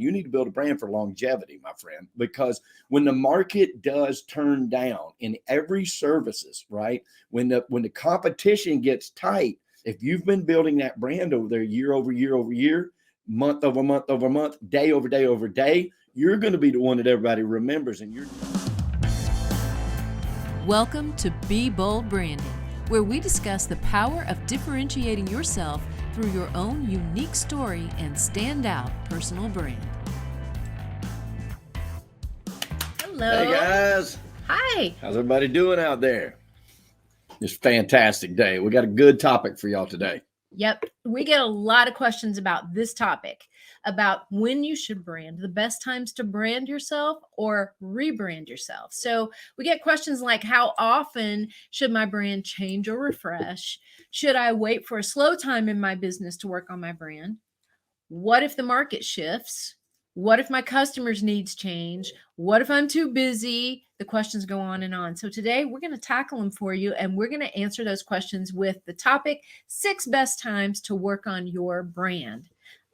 You need to build a brand for longevity, my friend, because when the market does turn down in every services, right? When the competition gets tight, if you've been building that brand over there year over year over year, month over month over month, day over day over day, you're going to be the one that everybody remembers. And you're Welcome to Be Bold Branding, where we discuss the power of differentiating yourself through your own unique story and standout personal brand. Hello. Hey guys. Hi. How's everybody doing out there? It's a fantastic day. We got a good topic for y'all today. Yep. We get a lot of questions about this topic, about when you should brand, the best times to brand yourself or rebrand yourself. So we get questions like, how often should my brand change or refresh? Should I wait for a slow time in my business to work on my brand? What if the market shifts? What if my customers' needs change? What if I'm too busy? The questions go on and on. So today we're going to tackle them for you, and we're going to answer those questions with the topic, 6 best times to work on your brand.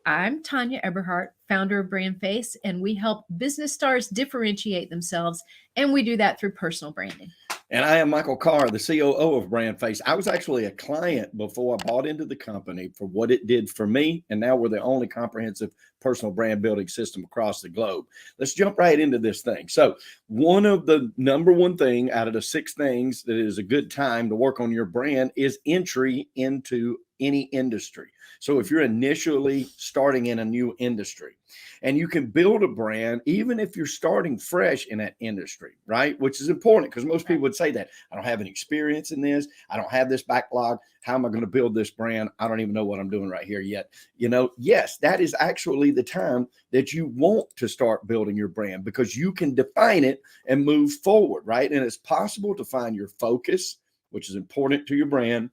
I'm Tanya Eberhardt, founder of BrandFace, and we help business stars differentiate themselves, and we do that through personal branding. And I am Michael Carr, the COO of BrandFace. I was actually a client before I bought into the company for what it did for me. And now we're the only comprehensive personal brand building system across the globe. Let's jump right into this thing. So one of the number one thing out of the 6 things that is a good time to work on your brand is entry into any industry. So if you're initially starting in a new industry, and you can build a brand even if you're starting fresh in that industry, right? Which is important because most people would say that I don't have any experience in this. I don't have this backlog. How am I going to build this brand? I don't even know what I'm doing right here yet. You know, yes, that is actually the time that you want to start building your brand because you can define it and move forward, right? And it's possible to find your focus, which is important to your brand,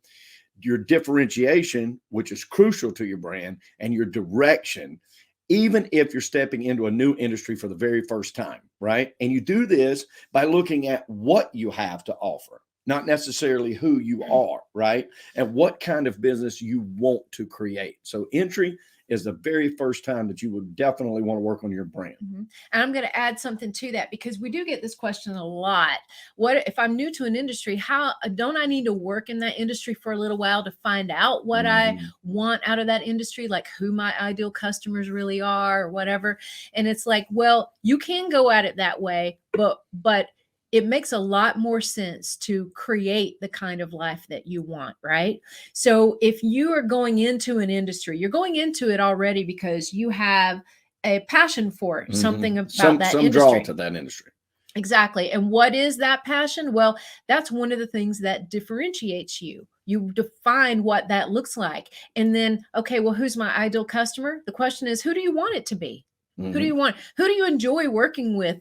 your differentiation, which is crucial to your brand, and your direction, even if you're stepping into a new industry for the very first time, right? And you do this by looking at what you have to offer, not necessarily who you are, right? And what kind of business you want to create. So entry is the very first time that you would definitely want to work on your brand. And I'm going to add something to that because we do get this question a lot. What if I'm new to an industry? How don't I need to work in that industry for a little while to find out what I want out of that industry, like who my ideal customers really are or whatever? And it's like, well, you can go at it that way, but it makes a lot more sense to create the kind of life that you want, right? So if you are going into an industry, you're going into it already because you have a passion for something about that industry. Some draw to that industry. Exactly. And what is that passion? Well, that's one of the things that differentiates you. You define what that looks like. And then, okay, well, who's my ideal customer? The question is, who do you want it to be? Who do you want? Who do you enjoy working with?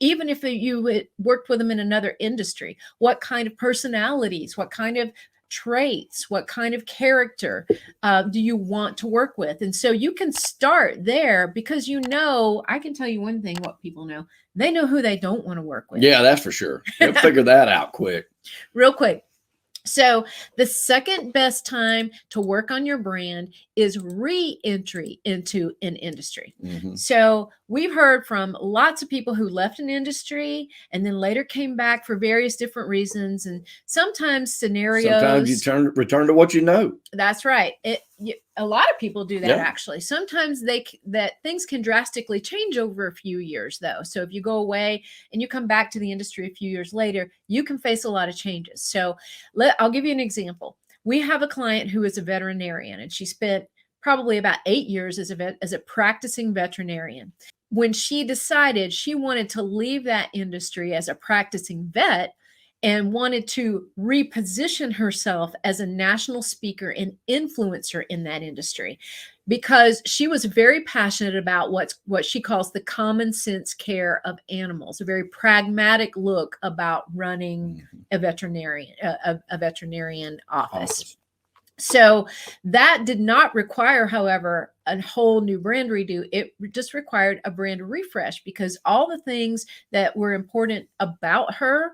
Even if you worked with them in another industry, what kind of personalities, what kind of traits, what kind of character do you want to work with? And so you can start there because I can tell you one thing, what people know, they know who they don't want to work with. Yeah, that's for sure. They'll figure that out quick. Real quick. So the second best time to work on your brand is re-entry into an industry. So we've heard from lots of people who left an industry and then later came back for various different reasons. And sometimes scenarios. Sometimes you return to what you know. That's right. A lot of people do that actually. Sometimes that things can drastically change over a few years though. So if you go away and you come back to the industry a few years later, you can face a lot of changes. So I'll give you an example. We have a client who is a veterinarian and she spent probably about 8 years as a practicing veterinarian. When she decided she wanted to leave that industry as a practicing vet, and wanted to reposition herself as a national speaker and influencer in that industry because she was very passionate about what she calls the common sense care of animals, a very pragmatic look about running a veterinarian office. So that did not require, however, a whole new brand redo. It just required a brand refresh because all the things that were important about her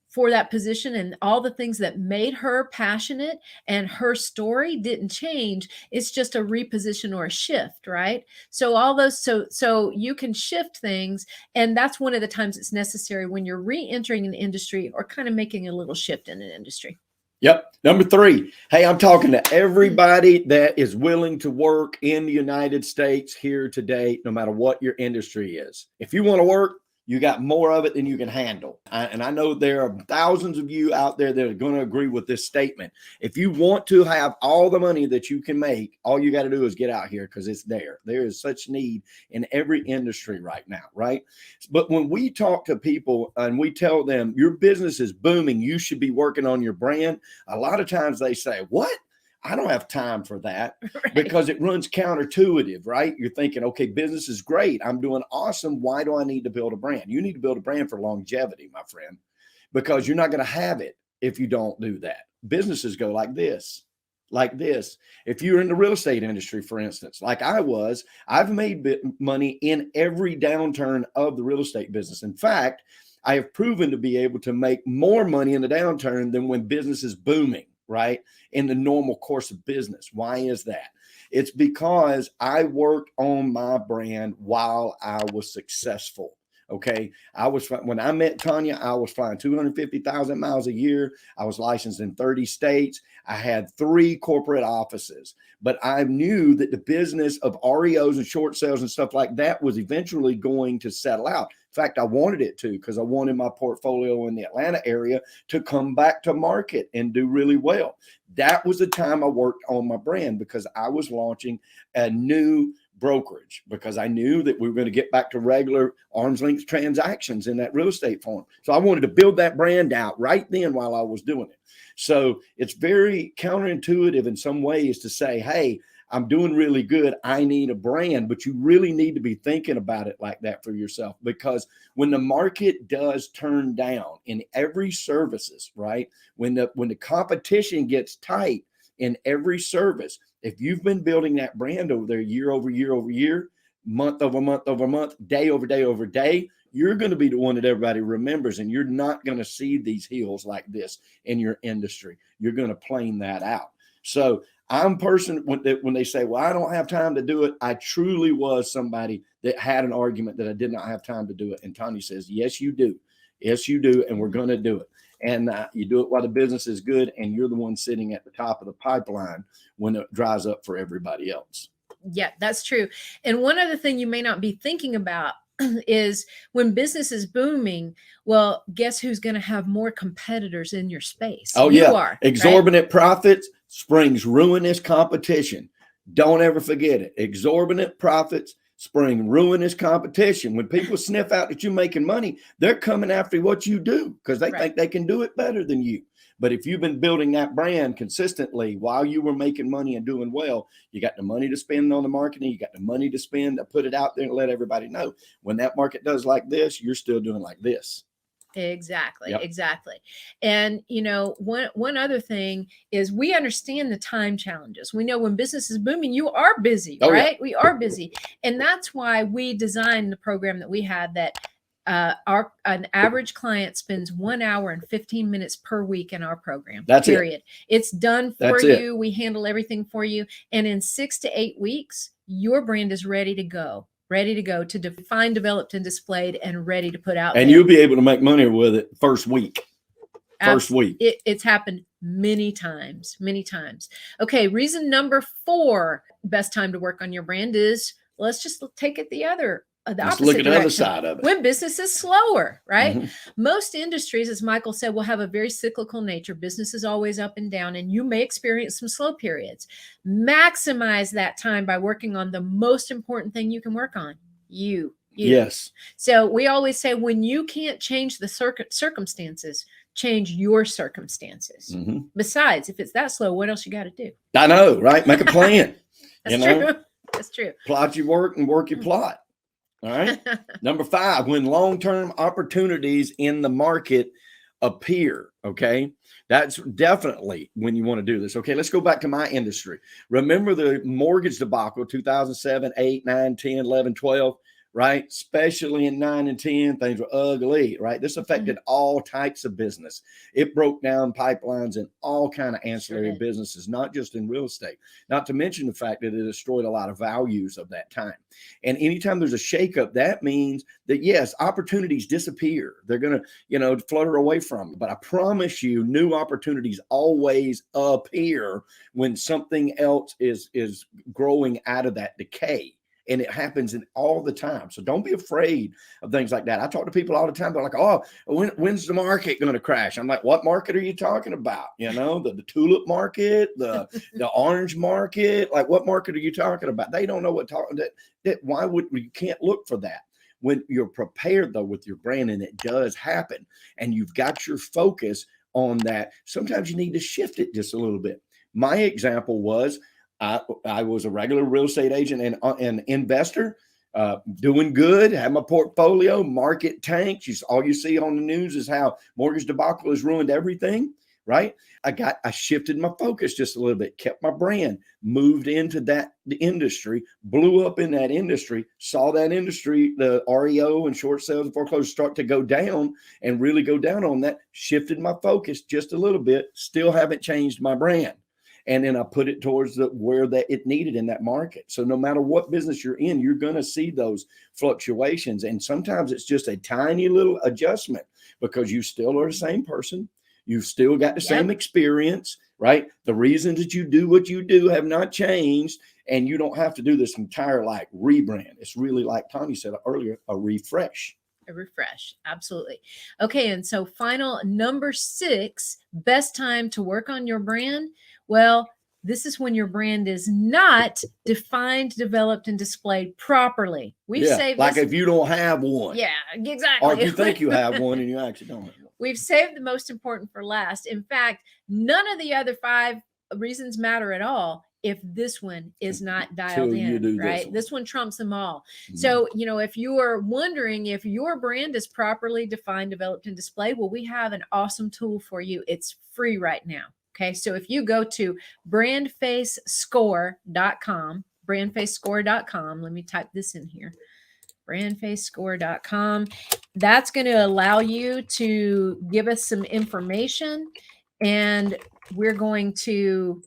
for that position, and all the things that made her passionate and her story didn't change. It's just a reposition or a shift, right? So all those, so you can shift things, and that's one of the times it's necessary when you're re-entering an industry or kind of making a little shift in an industry. Yep. Number 3. Hey, I'm talking to everybody that is willing to work in the United States here today, no matter what your industry is. If you want to work, you got more of it than you can handle. And I know there are thousands of you out there that are going to agree with this statement. If you want to have all the money that you can make, all you got to do is get out here, because it's there. There is such need in every industry right now, right? But when we talk to people and we tell them your business is booming, you should be working on your brand, a lot of times they say, what? I don't have time for that, right? Because it runs counterintuitive, right? You're thinking, okay, business is great. I'm doing awesome. Why do I need to build a brand? You need to build a brand for longevity, my friend, because you're not going to have it if you don't do that. Businesses go like this, like this. If you're in the real estate industry, for instance, like I was, I've made money in every downturn of the real estate business. In fact, I have proven to be able to make more money in the downturn than when business is booming, right? In the normal course of business. Why is that? It's because I worked on my brand while I was successful. Okay. When I met Tanya, I was flying 250,000 miles a year. I was licensed in 30 states. I had 3 corporate offices, but I knew that the business of REOs and short sales and stuff like that was eventually going to settle out. In fact, I wanted it to, because I wanted my portfolio in the Atlanta area to come back to market and do really well. That was the time I worked on my brand, because I was launching a new brokerage, because I knew that we were going to get back to regular arm's length transactions in that real estate form. So I wanted to build that brand out right then while I was doing it. So it's very counterintuitive in some ways to say, hey, I'm doing really good, I need a brand, but you really need to be thinking about it like that for yourself, because when the market does turn down in every services, right? When the competition gets tight in every service, if you've been building that brand over there year over year over year, month over month over month, day over day over day, you're going to be the one that everybody remembers, and you're not going to see these hills like this in your industry. You're going to plane that out. So I'm person when they say, well, I don't have time to do it, I truly was somebody that had an argument that I did not have time to do it. And Tanya says, yes, you do. Yes, you do. And we're going to do it. And you do it while the business is good, and you're the one sitting at the top of the pipeline when it dries up for everybody else. Yeah, that's true. And one other thing you may not be thinking about is when business is booming, well, guess who's going to have more competitors in your space? Oh, you yeah. are. Exorbitant right? profits springs ruinous competition. Don't ever forget it. Exorbitant profits spring ruinous competition. When people sniff out that you're making money, they're coming after what you do, because they think they can do it better than you. But if you've been building that brand consistently while you were making money and doing well, you got the money to spend on the marketing, you got the money to spend to put it out there and let everybody know. When that market does like this, you're still doing like this. Exactly. Yep. Exactly. And, you know, one other thing is we understand the time challenges. We know when business is booming, you are busy, right? Yeah. We are busy. And that's why we designed the program that we had that an average client spends 1 hour and 15 minutes per week in our program. That's period. It's done for you. It. We handle everything for you. And in 6 to 8 weeks, your brand is ready to go to define, developed, and displayed, and ready to put out. And you'll be able to make money with it first week. It's happened many times. Okay. Reason number 4, best time to work on your brand is, let's just take it the opposite look at the direction. other side of it. When business is slower, right? Mm-hmm. Most industries, as Michael said, will have a very cyclical nature. Business is always up and down, and you may experience some slow periods. Maximize that time by working on the most important thing you can work on, you. Yes. So we always say, when you can't change the circumstances, change your circumstances. Mm-hmm. Besides, if it's that slow, what else you got to do? I know, right? Make a plan. That's true. That's true. Plot your work and work your plot. All right. Number 5, when long-term opportunities in the market appear. Okay. That's definitely when you want to do this. Okay. Let's go back to my industry. Remember the mortgage debacle, 2007, 8, 9, 10, 11, 12. right? Especially in 9 and 10, things were ugly, right? This affected all types of business. It broke down pipelines in all kind of ancillary businesses, not just in real estate. Not to mention the fact that it destroyed a lot of values of that time. And anytime there's a shakeup, that means that yes, opportunities disappear. They're going to, flutter away from you. But I promise you, new opportunities always appear when something else is growing out of that decay. And it happens all the time. So don't be afraid of things like that. I talk to people all the time. They're like, oh, when's the market going to crash? I'm like, what market are you talking about? The tulip market, the orange market. Like, what market are you talking about? They don't know what why would you can't look for that. When you're prepared, though, with your brand, and it does happen, and you've got your focus on that, sometimes you need to shift it just a little bit. My example was, I was a regular real estate agent and investor, doing good, had my portfolio, market tanks. All you see on the news is how mortgage debacle has ruined everything, right? I shifted my focus just a little bit, kept my brand, moved into the industry, blew up in that industry, saw that industry, the REO and short sales and foreclosures start to go down and really go down on that, shifted my focus just a little bit, still haven't changed my brand. And then I put it towards where it needed in that market. So no matter what business you're in, you're going to see those fluctuations. And sometimes it's just a tiny little adjustment because you still are the same person. You've still got the same experience, right? The reasons that you do what you do have not changed. And you don't have to do this entire rebrand. It's really, like Tanya said earlier, a refresh. A refresh. Absolutely. Okay. And so final number 6, best time to work on your brand. Well, this is when your brand is not defined, developed, and displayed properly. We've saved this. If you don't have one. Yeah, exactly. Or if you think you have one and you actually don't have one. We've saved the most important for last. In fact, none of the other 5 reasons matter at all if this one is not dialed in, right? This one trumps them all. So, if you are wondering if your brand is properly defined, developed, and displayed, well, we have an awesome tool for you. It's free right now. Okay. So if you go to BrandFaceScore.com, BrandFaceScore.com, let me type this in here, BrandFaceScore.com, that's going to allow you to give us some information, and we're going to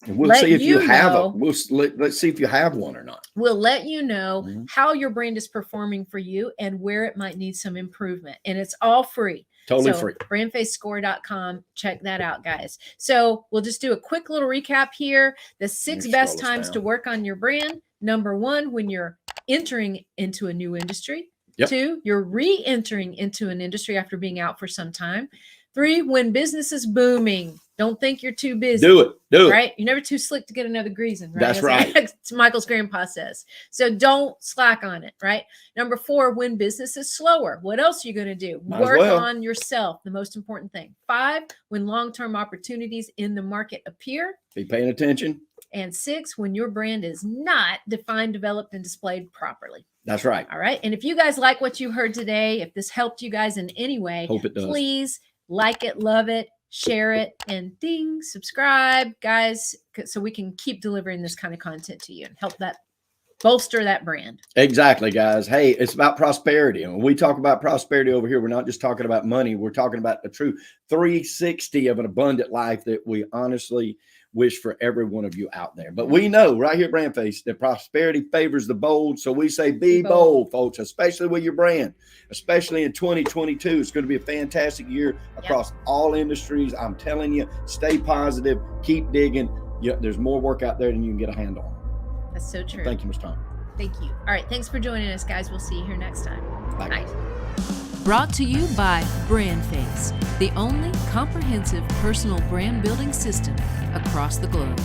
we'll see if you have let's see if you have one or not. We'll let you know how your brand is performing for you and where it might need some improvement. And it's all free. Totally free. BrandFaceScore.com. Check that out, guys. So we'll just do a quick little recap here. The 6 best times to work on your brand. Number 1, when you're entering into a new industry. 2, you're re-entering into an industry after being out for some time. 3, when business is booming. Don't think you're too busy. Do it. Right? You're never too slick to get another greason, right? That's right. Michael's grandpa says. So don't slack on it, right? Number 4, when business is slower. What else are you going to do? Work on yourself, the most important thing. 5, when long-term opportunities in the market appear. Be paying attention. And 6, when your brand is not defined, developed, and displayed properly. That's right. All right. And if you guys like what you heard today, if this helped you guys in any way, hope it does. Please like it, love it, share it, and ding, subscribe, guys, so we can keep delivering this kind of content to you and help that bolster that brand. Exactly, guys. Hey, it's about prosperity. And when we talk about prosperity over here, we're not just talking about money. We're talking about a true 360 of an abundant life that we honestly wish for every one of you out there. But we know right here at BrandFace that prosperity favors the bold. So we say be bold, folks, especially with your brand, especially in 2022. It's going to be a fantastic year across all industries. I'm telling you, stay positive, keep digging. There's more work out there than you can get a hand on. That's so true. Thank you, Ms. Tom. Thank you. All right. Thanks for joining us, guys. We'll see you here next time. Bye. Night. Brought to you by BrandFace, the only comprehensive personal brand building system across the globe.